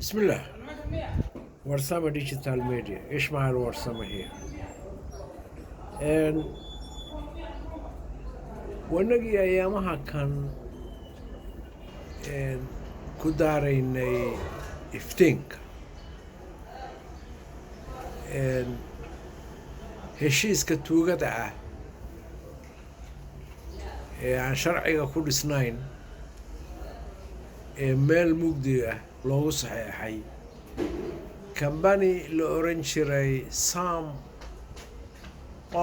بسم الله. Warsama Digital Media. Ishmael Warsama here. And wanagii ayaamaha kan ku daaraynay iftiinka heshiiska tuugada ah ee aan sharciga ku dhisnayn ee meel mugdi ah loogu saxeexay kambani la oran jiray Sam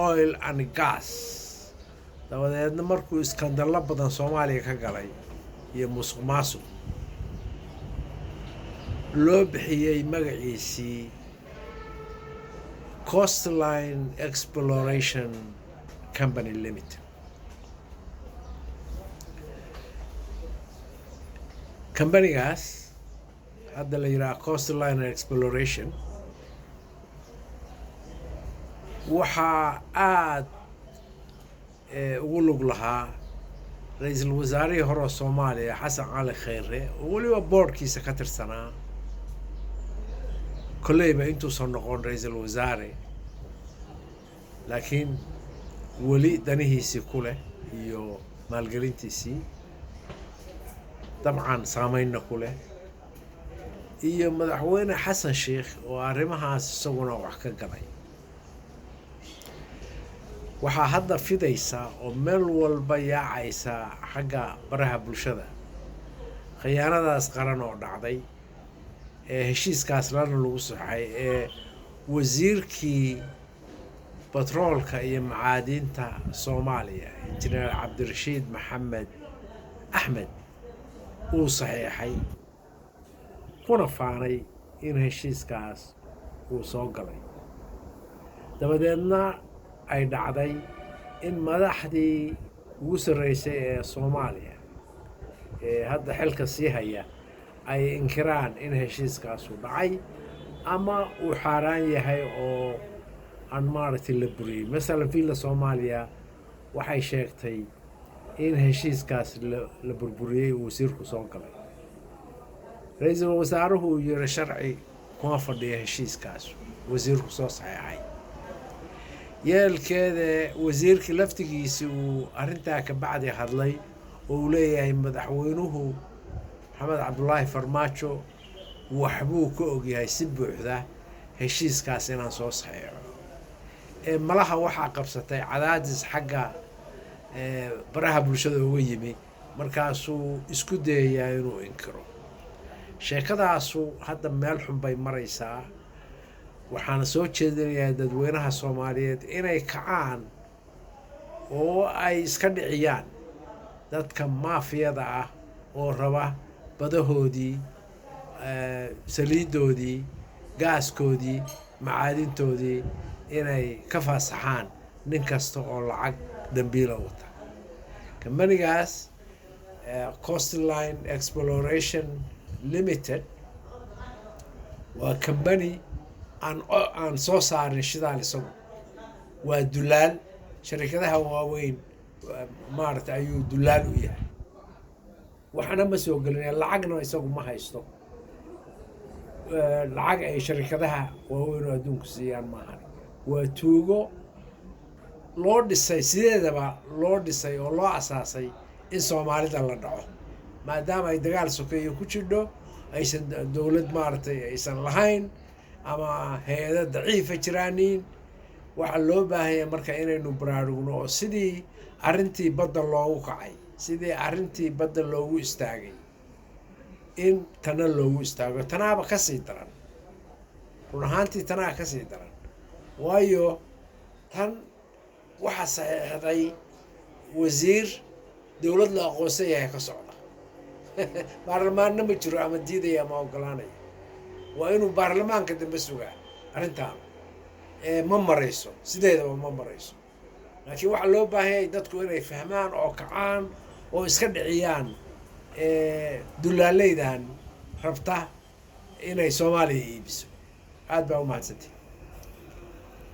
Oil and Gas dabadeedna markuu iskandalo badan Soomaaliya ka galay iyo musuqmaasuq loo bixiyay magaciisii Coastline Exploration Company Limited. Companygaas hadda la yiraahdo Coastline Exploration waxaa aad ugu lug lahaa ra'iisul wasaarihii hore Soomaaliya Xasan Cali Khayre oo waliba boardkiisa ka tirsanaa koleyba intuusan noqon ra'iisul wasaare laakiin weli danihiisii ku leh iyo maalgelintiisii dabcan saameynna ku leh iyo madaxweyne Xasan Sheekh oo arrimahaas isaguna wax ka galay waxaa hadda fidaysa oo meel walba yaacaysa xagga baraha bulshada khiyaanadaas qaran oo dhacday ee heshiiskaas lana lagu saxay ee wasiirkii batroolka iyo macaadinta Soomaaliya injineer Cabdirashiid Maxamed Axmed uu saxeexay kuna faanay in heshiiskaas uu soo galay dabadeedna ay dhacday in madaxdii ugu sarreysay ee Soomaaliya ee hadda xilka sii haya ay inkiraan in heshiiskaas uu dhacay ama uu xaaraan yahay oo aan maaragtay la buriyay masalan fiila Soomaaliya waxay sheegtay in heshiiskaas la burburiyay uu wasiirku soo galay ra'iisul wasaaruhu uu yiri sharci kuma fadhiyo heshiiskaas wasiirku soo saxeexay yeelkeeda wasiirkii laftigiisa uu arrintaa ka bacdi hadlay oo uu leeyahay madaxweynuhu Maxamed Cabdullaahi Farmaajo waxbuu ka ogyahay si buuxda heshiiskaas inaan soo saxeexo malaha waxaa qabsatay cadaadis xagga baraha bulshada uga yimi markaasuu isku dayayaa inuu inkiro sheekadaasu hadda meel xun bay maraysaa waxaana soo jeedinayaa dadweynaha Soomaaliyeed inay kacaan oo ay iska dhiciyaan dadka maafiyada ah oo raba badahoodii saliidoodii gaaskoodii macaadintoodii inay ka faasaxaan nin kasta oo lacag dambiila wata kambanigaas Coastline Exploration Limited waa kambani aan soo saarin shidaal isagu waa dulaal shirkadaha waaweyn maaragtay ayuu dulaal u yahay waxna ma soo gelin lacagna isagu ma haysto lacag ay shirkadaha waaweyn oo adduunku siiyaan maahan waa tuugo loo dhisay sideedaba loo dhisay oo loo asaasay in Soomaalida la dhaco maadaama ay dagaal sokeeyo ku jidho aysan dawlad maaragtay aysan lahayn ama hay'ado daciifa jiraaniin waxa loo baahan yahay marka inaynu baraarugno oo sidii arrintii badda loogu kacay sidii arrintii badda loogu istaagay in tana loogu istaago tanaaba ka sii daran run ahaantii tanaa ka sii daran waayo tan waxa saxeexday wasiir dawlad la aqoonsan yahay ka socda baarlamaanna ma jiro ama diidaya ama ogolaanaya waa inuu baarlamaanka dambe sugaa arrintaan ma marayso sideedaba ma marayso laakiin waxaa loo baahan yahay dadku inay fahmaan oo kacaan oo iska dhiciyaan dulaaleydan rabta inay Soomaaliya iibiso aad baa u mahadsantahay